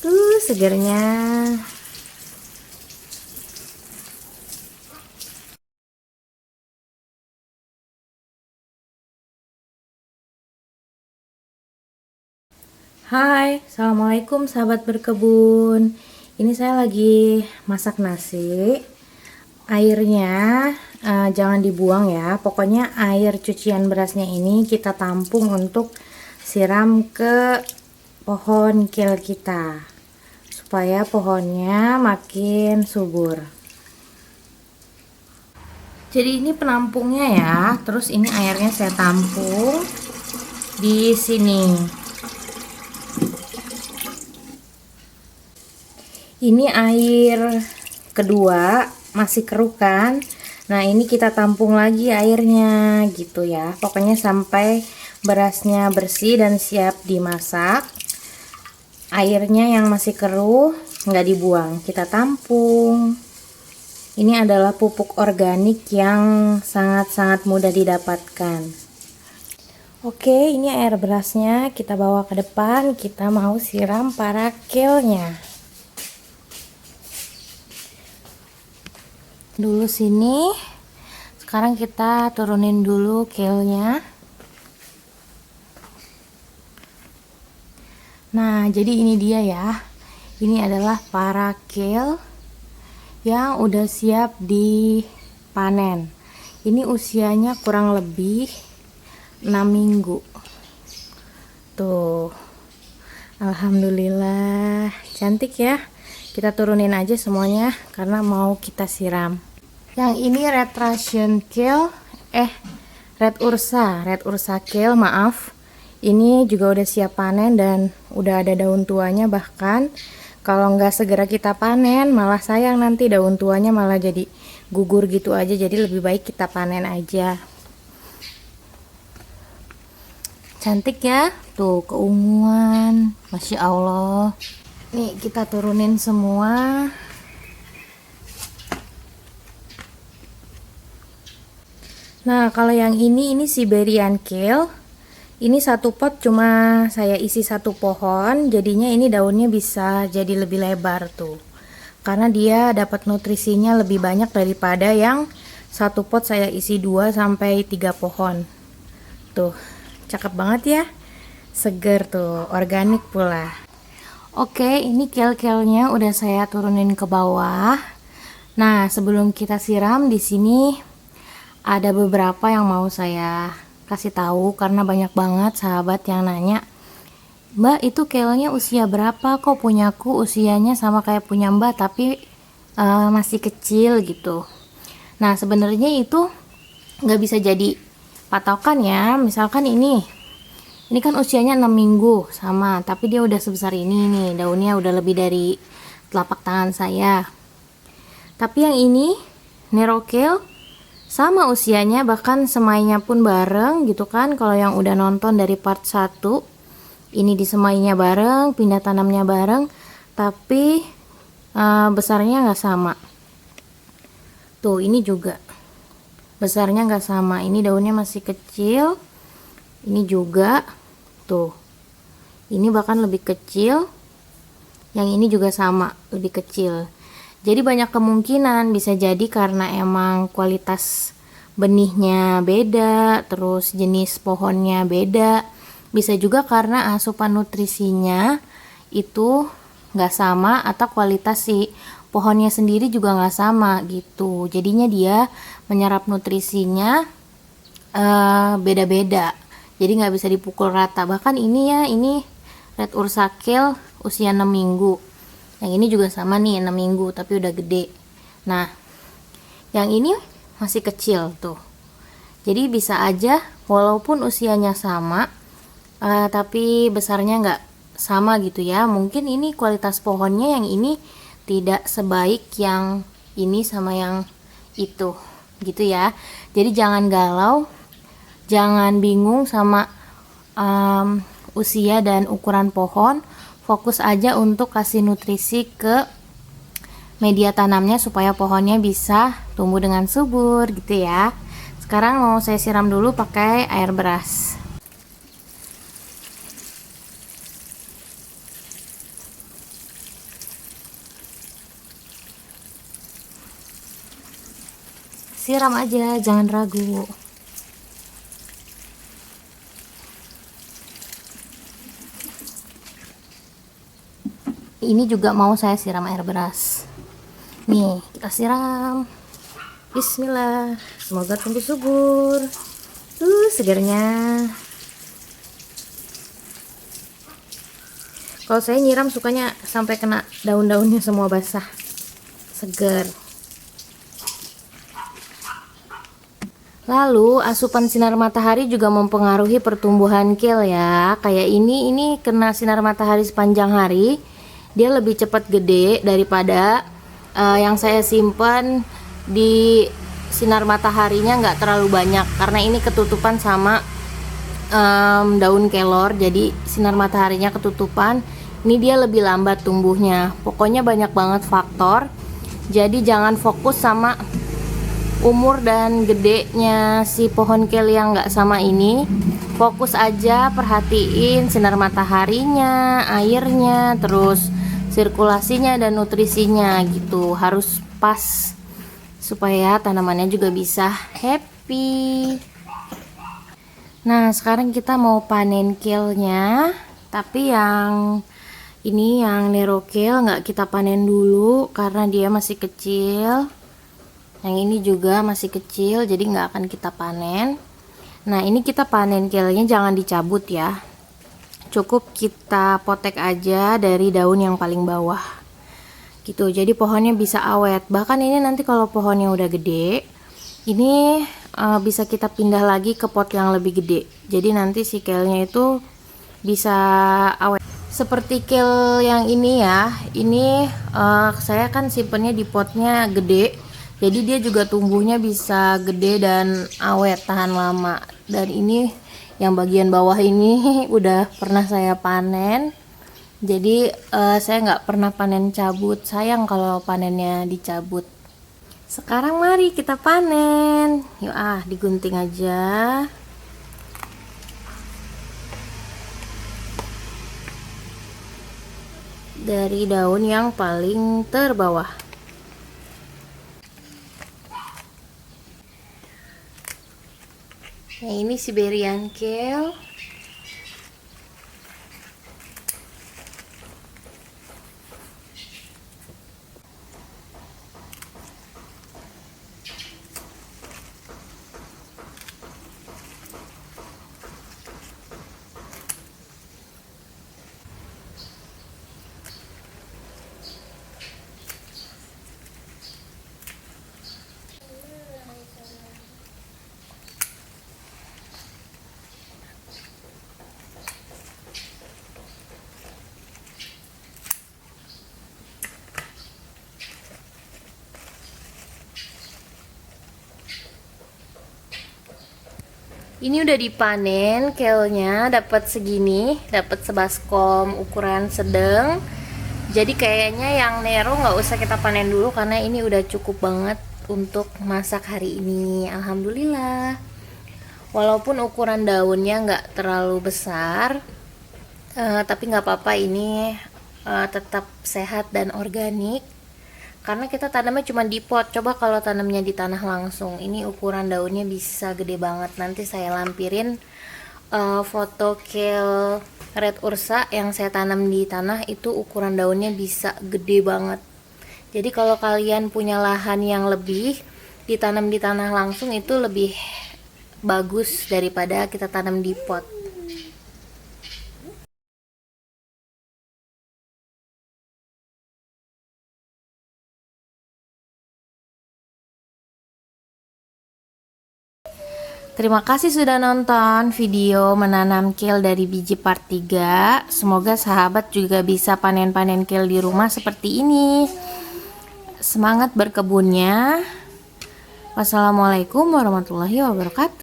Tuh segernya. Hai, assalamualaikum sahabat berkebun. Ini saya lagi masak nasi. Airnya jangan dibuang ya. Pokoknya air cucian berasnya ini kita tampung untuk siram ke pohon kale kita, supaya pohonnya makin subur. Jadi ini penampungnya ya. Terus ini airnya saya tampung di sini. Ini air kedua, masih keruh kan. Nah ini kita tampung lagi airnya gitu ya. Pokoknya sampai berasnya bersih dan siap dimasak. Airnya yang masih keruh nggak dibuang, kita tampung. Ini adalah pupuk organik yang sangat-sangat mudah didapatkan. Oke, ini air berasnya kita bawa ke depan. Kita mau siram para kale-nya. Dulu sini, sekarang kita turunin dulu kale-nya. Nah jadi ini dia ya, ini adalah para kale yang udah siap dipanen. Ini usianya kurang lebih 6 minggu tuh. Alhamdulillah cantik ya. Kita turunin aja semuanya karena mau kita siram. Yang ini red Russian kale, red ursa kale, maaf. Ini juga udah siap panen dan udah ada daun tuanya. Bahkan kalau nggak segera kita panen malah sayang, nanti daun tuanya malah jadi gugur gitu aja. Jadi lebih baik kita panen aja. Cantik ya, tuh keunguan, Masya Allah. Nih kita turunin semua. Nah kalau yang ini Siberian kale. Ini satu pot cuma saya isi satu pohon, jadinya ini daunnya bisa jadi lebih lebar tuh. Karena dia dapat nutrisinya lebih banyak daripada yang satu pot saya isi 2 sampai 3 pohon. Tuh, cakep banget ya. Seger tuh, organik pula. Oke, ini kale-kalenya udah saya turunin ke bawah. Nah, sebelum kita siram di sini ada beberapa yang mau saya kasih tahu karena banyak banget sahabat yang nanya, Mbak itu kale-nya usia berapa, kok punyaku usianya sama kayak punya Mbak tapi masih kecil gitu. Nah sebenarnya itu nggak bisa jadi patokan ya. Misalkan ini kan usianya 6 minggu sama, tapi dia udah sebesar ini nih, daunnya udah lebih dari telapak tangan saya. Tapi yang ini Nero kale sama usianya, bahkan semainya pun bareng gitu kan. Kalau yang udah nonton dari part 1, ini disemainya bareng, pindah tanamnya bareng, tapi besarnya nggak sama. Tuh ini juga besarnya nggak sama, ini daunnya masih kecil. Ini juga tuh, ini bahkan lebih kecil. Yang ini juga sama, lebih kecil. Jadi banyak kemungkinan, bisa jadi karena emang kualitas benihnya beda, terus jenis pohonnya beda. Bisa juga karena asupan nutrisinya itu nggak sama, atau kualitas si pohonnya sendiri juga nggak sama gitu. Jadinya dia menyerap nutrisinya beda-beda. Jadi nggak bisa dipukul rata. Bahkan ini ya, ini red ursa kale usia 6 minggu. Yang ini juga sama nih 6 minggu tapi udah gede. Nah yang ini masih kecil tuh. Jadi bisa aja walaupun usianya sama tapi besarnya nggak sama gitu ya. Mungkin ini kualitas pohonnya yang ini tidak sebaik yang ini sama yang itu gitu ya. Jadi jangan galau, jangan bingung sama usia dan ukuran pohon. Fokus aja untuk kasih nutrisi ke media tanamnya supaya pohonnya bisa tumbuh dengan subur gitu ya. Sekarang mau saya siram dulu pakai air beras. siram aja, jangan ragu. Ini juga mau saya siram air beras. Nih, kita siram. Bismillah, semoga tumbuh subur. Segarnya. Kalau saya nyiram sukanya sampai kena daun-daunnya semua basah. Segar. Lalu asupan sinar matahari juga mempengaruhi pertumbuhan kale ya. Kayak ini kena sinar matahari sepanjang hari, dia lebih cepat gede daripada yang saya simpan di sinar mataharinya nggak terlalu banyak, karena ini ketutupan sama daun kelor, jadi sinar mataharinya ketutupan. Ini dia lebih lambat tumbuhnya. Pokoknya banyak banget faktor, jadi jangan fokus sama umur dan gedenya si pohon kale yang nggak sama ini. Fokus aja perhatiin sinar mataharinya, airnya, terus sirkulasinya dan nutrisinya gitu, harus pas supaya tanamannya juga bisa happy. Nah, sekarang kita mau panen kale-nya, tapi yang ini yang Nero kale nggak kita panen dulu karena dia masih kecil. Yang ini juga masih kecil, jadi nggak akan kita panen. Nah, ini kita panen kale-nya jangan dicabut ya. Cukup kita potek aja dari daun yang paling bawah. Gitu, jadi pohonnya bisa awet. Bahkan ini nanti kalau pohonnya udah gede, ini bisa kita pindah lagi ke pot yang lebih gede. Jadi nanti si kale-nya itu bisa awet. Seperti kale yang ini ya, ini saya kan simpennya di potnya gede, jadi dia juga tumbuhnya bisa gede dan awet, tahan lama. Dan ini yang bagian bawah ini udah pernah saya panen, jadi saya nggak pernah panen cabut, sayang kalau panennya dicabut. Sekarang mari kita panen. Yuk, digunting aja. Dari daun yang paling terbawah. Nah, ini Siberian kale. Ini udah dipanen kale-nya, dapat segini, dapat sebaskom ukuran sedang. Jadi kayaknya yang Nero nggak usah kita panen dulu karena ini udah cukup banget untuk masak hari ini. Alhamdulillah. Walaupun ukuran daunnya nggak terlalu besar, tapi nggak apa-apa, ini tetap sehat dan organik. Karena kita tanamnya cuma di pot. Coba kalau tanamnya di tanah langsung, ini ukuran daunnya bisa gede banget. Nanti saya lampirin foto kale red ursa yang saya tanam di tanah, itu ukuran daunnya bisa gede banget. Jadi kalau kalian punya lahan yang lebih, ditanam di tanah langsung itu lebih bagus daripada kita tanam di pot. Terima kasih sudah nonton video menanam kale dari biji part 3. Semoga sahabat juga bisa panen-panen kale di rumah seperti ini. Semangat berkebunnya. Wassalamualaikum warahmatullahi wabarakatuh.